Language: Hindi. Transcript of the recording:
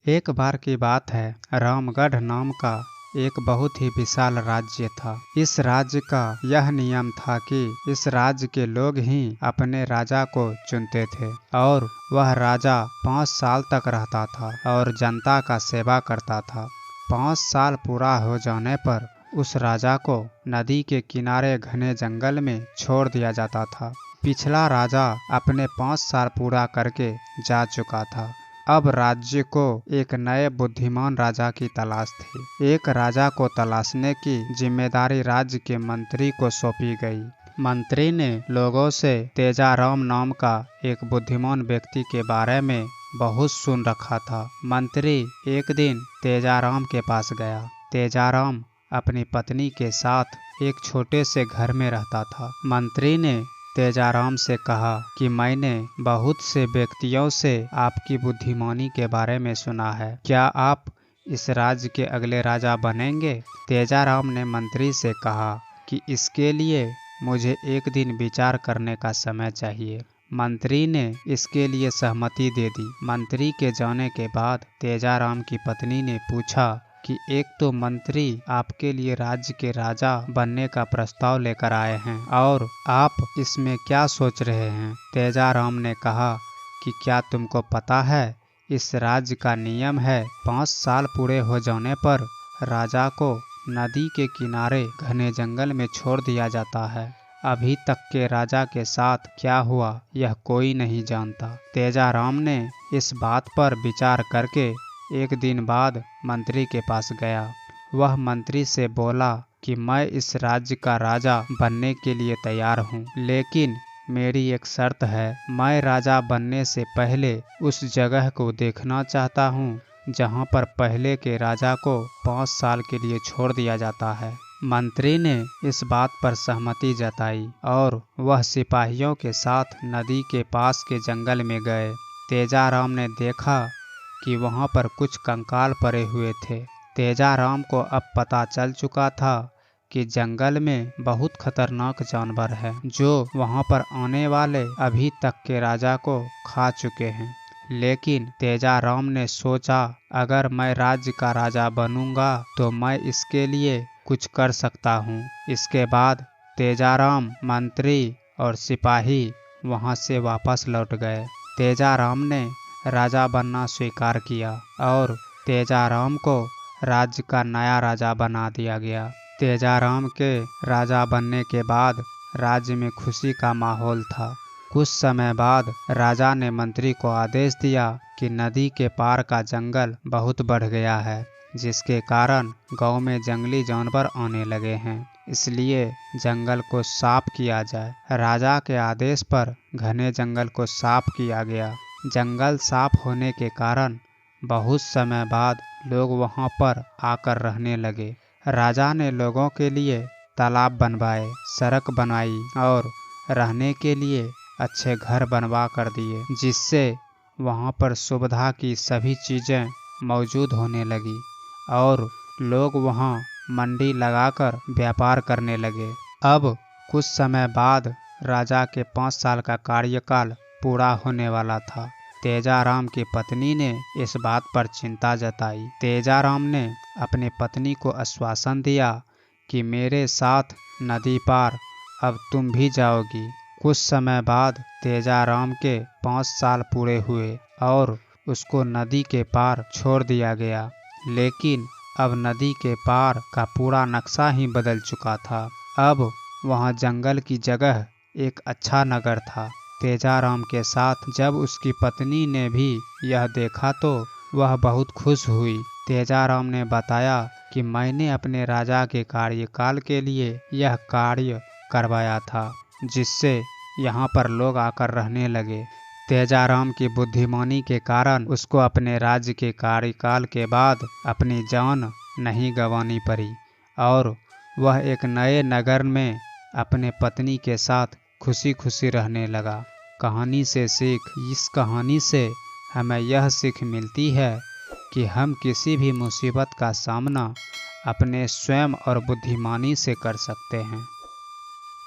एक बार की बात है, रामगढ़ नाम का एक बहुत ही विशाल राज्य था। इस राज्य का यह नियम था कि इस राज्य के लोग ही अपने राजा को चुनते थे और वह राजा 5 साल तक रहता था और जनता का सेवा करता था। 5 साल पूरा हो जाने पर उस राजा को नदी के किनारे घने जंगल में छोड़ दिया जाता था। पिछला राजा अपने 5 साल पूरा करके जा चुका था। अब राज्य को एक नए बुद्धिमान राजा की तलाश थी। एक राजा को तलाशने की जिम्मेदारी राज्य के मंत्री को सौंपी गई। मंत्री ने लोगों से तेजाराम नाम का एक बुद्धिमान व्यक्ति के बारे में बहुत सुन रखा था। मंत्री एक दिन तेजाराम के पास गया। तेजाराम अपनी पत्नी के साथ एक छोटे से घर में रहता था। मंत्री ने तेजाराम से कहा कि मैंने बहुत से व्यक्तियों से आपकी बुद्धिमानी के बारे में सुना है। क्या आप इस राज्य के अगले राजा बनेंगे? तेजाराम ने मंत्री से कहा कि इसके लिए मुझे एक दिन विचार करने का समय चाहिए। मंत्री ने इसके लिए सहमति दे दी। मंत्री के जाने के बाद तेजाराम की पत्नी ने पूछा कि एक तो मंत्री आपके लिए राज्य के राजा बनने का प्रस्ताव लेकर आए हैं और आप इसमें क्या सोच रहे हैं? तेजाराम ने कहा कि क्या तुमको पता है, इस राज्य का नियम है 5 साल पूरे हो जाने पर राजा को नदी के किनारे घने जंगल में छोड़ दिया जाता है। अभी तक के राजा के साथ क्या हुआ यह कोई नहीं जानता। तेजाराम ने इस बात पर विचार करके एक दिन बाद मंत्री के पास गया। वह मंत्री से बोला कि मैं इस राज्य का राजा बनने के लिए तैयार हूँ, लेकिन मेरी एक शर्त है। मैं राजा बनने से पहले उस जगह को देखना चाहता हूँ जहाँ पर पहले के राजा को 5 साल के लिए छोड़ दिया जाता है। मंत्री ने इस बात पर सहमति जताई और वह सिपाहियों के साथ नदी के पास के जंगल में गए। तेजाराम ने देखा कि वहाँ पर कुछ कंकाल पड़े हुए थे। तेजाराम को अब पता चल चुका था कि जंगल में बहुत खतरनाक जानवर है जो वहाँ पर आने वाले अभी तक के राजा को खा चुके हैं। लेकिन तेजाराम ने सोचा, अगर मैं राज्य का राजा बनूंगा तो मैं इसके लिए कुछ कर सकता हूँ। इसके बाद तेजाराम, मंत्री और सिपाही वहाँ से वापस लौट गए। तेजाराम ने राजा बनना स्वीकार किया और तेजाराम को राज्य का नया राजा बना दिया गया। तेजाराम के राजा बनने के बाद राज्य में खुशी का माहौल था। कुछ समय बाद राजा ने मंत्री को आदेश दिया कि नदी के पार का जंगल बहुत बढ़ गया है, जिसके कारण गांव में जंगली जानवर आने लगे हैं, इसलिए जंगल को साफ किया जाए। राजा के आदेश पर घने जंगल को साफ किया गया। जंगल साफ होने के कारण बहुत समय बाद लोग वहां पर आकर रहने लगे। राजा ने लोगों के लिए तालाब बनवाए, सड़क बनाई और रहने के लिए अच्छे घर बनवा कर दिए, जिससे वहां पर सुविधा की सभी चीजें मौजूद होने लगी और लोग वहां मंडी लगाकर व्यापार करने लगे। अब कुछ समय बाद राजा के 5 साल का कार्यकाल पूरा होने वाला था। तेजाराम की पत्नी ने इस बात पर चिंता जताई। तेजाराम ने अपनी पत्नी को आश्वासन दिया कि मेरे साथ नदी पार अब तुम भी जाओगी। कुछ समय बाद तेजाराम के 5 साल पूरे हुए और उसको नदी के पार छोड़ दिया गया, लेकिन अब नदी के पार का पूरा नक्शा ही बदल चुका था। अब वहाँ जंगल की जगह एक अच्छा नगर था। तेजाराम के साथ जब उसकी पत्नी ने भी यह देखा तो वह बहुत खुश हुई। तेजाराम ने बताया कि मैंने अपने राजा के कार्यकाल के लिए यह कार्य करवाया था, जिससे यहाँ पर लोग आकर रहने लगे। तेजाराम की बुद्धिमानी के कारण उसको अपने राज्य के कार्यकाल के बाद अपनी जान नहीं गंवानी पड़ी और वह एक नए नगर में अपने पत्नी के साथ खुशी खुशी रहने लगा। कहानी से सीख, इस कहानी से हमें यह सीख मिलती है कि हम किसी भी मुसीबत का सामना अपने स्वयं और बुद्धिमानी से कर सकते हैं।